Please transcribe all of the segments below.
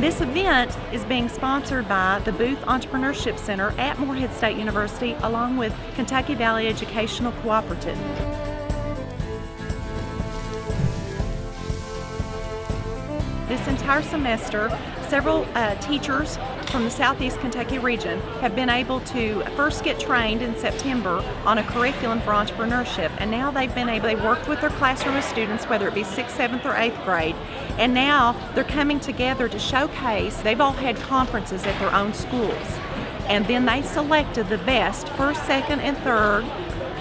this event is being sponsored by the Booth Entrepreneurship Center at Morehead State University, along with Kentucky Valley Educational Cooperative. This entire semester, several teachers from the Southeast Kentucky region have been able to first get trained in September on a curriculum for entrepreneurship, and now they worked with their classroom of students, whether it be 6th, 7th, or 8th grade, and now they're coming together to showcase. They've all had conferences at their own schools, and then they selected the best first, second, and third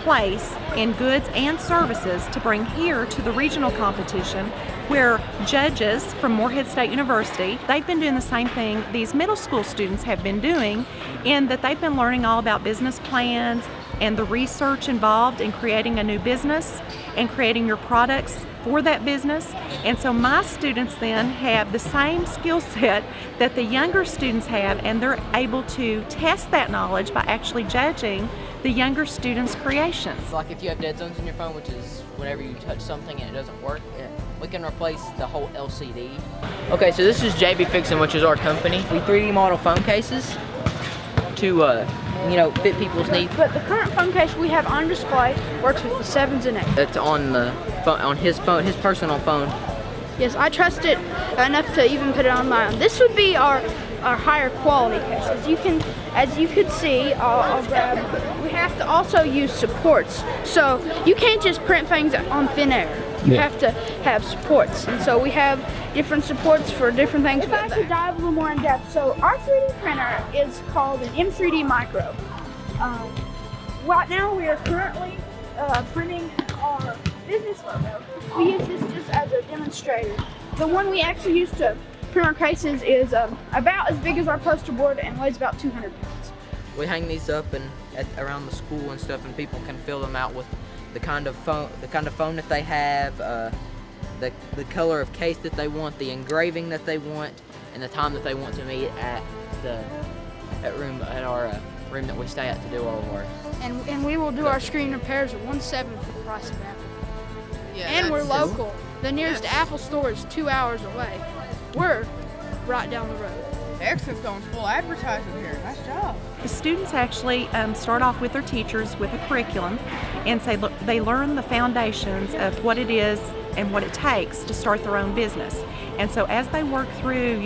place in goods and services to bring here to the regional competition, where judges from Morehead State University, they've been doing the same thing these middle school students have been doing, in that they've been learning all about business plans and the research involved in creating a new business and creating your products for that business. And so my students then have the same skill set that the younger students have, and they're able to test that knowledge by actually judging the younger students' creations. Like if you have dead zones in your phone, which is whenever you touch something and it doesn't work, we can replace the whole LCD. Okay, so this is JB Fixin', which is our company. We 3D model phone cases to fit people's needs. But the current phone case we have on display works with the 7s and 8s. It's on the phone, on his phone, his personal phone. Yes, I trust it enough to even put it on my own. This would be our higher quality case. As you could see, I'll grab. We have to also use supports, so you can't just print things on thin air. You have to have supports, and so we have different supports for different things. If I could dive a little more in depth, so our 3D printer is called an M3D Micro. Right now we are currently printing our business logo. We use this just as a demonstrator. The one we actually use to print our cases is about as big as our poster board and weighs about 200 pounds. We hang these up and around the school and stuff, and people can fill them out with the kind of phone that they have, the color of case that they want, the engraving that they want, and the time that they want to meet at our room that we stay at to do all of ours. And we will do our screen repairs at 1/7 for the price of Apple. Yeah, and we're that's local. The nearest Apple store is 2 hours away. We're right down the road. Erickson's going full advertising here. Nice job. The students actually start off with their teachers with a curriculum, and they learn the foundations of what it is and what it takes to start their own business. And so as they work through,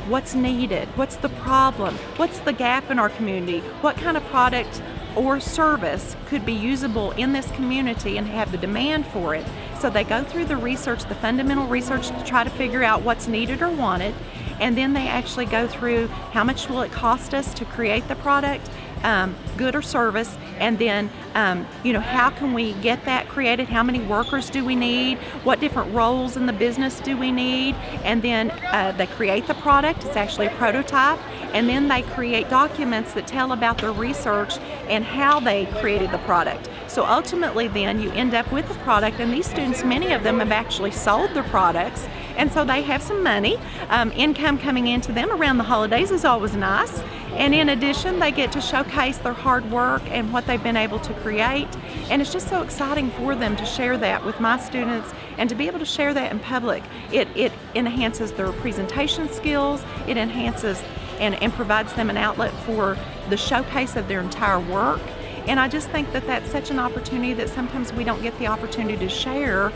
what's needed, what's the problem, what's the gap in our community, what kind of product or service could be usable in this community and have the demand for it. So they go through the research, the fundamental research, to try to figure out what's needed or wanted, and then they actually go through how much will it cost us to create the product, good or service, and then how can we get that created, how many workers do we need, what different roles in the business do we need, and then they create the product. It's actually a prototype, and then they create documents that tell about their research and how they created the product. So ultimately then you end up with the product, and these students, many of them have actually sold their products, and so they have some money. Income coming into them around the holidays is always nice, and in addition they get to showcase their hard work and what they've been able to create, and it's just so exciting for them to share that with my students and to be able to share that in public. It enhances their presentation skills, it enhances and provides them an outlet for the showcase of their entire work. And I just think that that's such an opportunity that sometimes we don't get the opportunity to share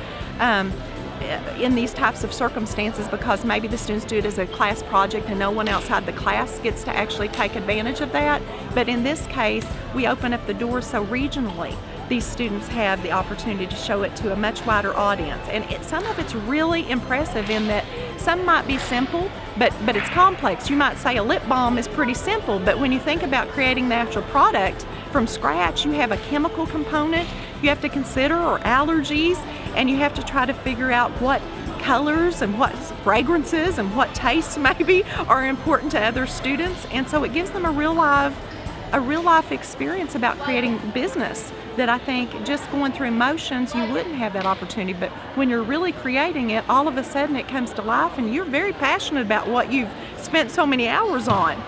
in these types of circumstances, because maybe the students do it as a class project and no one outside the class gets to actually take advantage of that. But in this case, we open up the doors so regionally these students have the opportunity to show it to a much wider audience. And some of it's really impressive in that some might be simple, but it's complex. You might say a lip balm is pretty simple, but when you think about creating the actual product from scratch, you have a chemical component you have to consider, or allergies, and you have to try to figure out what colors and what fragrances and what tastes maybe are important to other students. And so it gives them a real life experience about creating business that I think just going through motions you wouldn't have that opportunity. But when you're really creating it, all of a sudden it comes to life and you're very passionate about what you've spent so many hours on.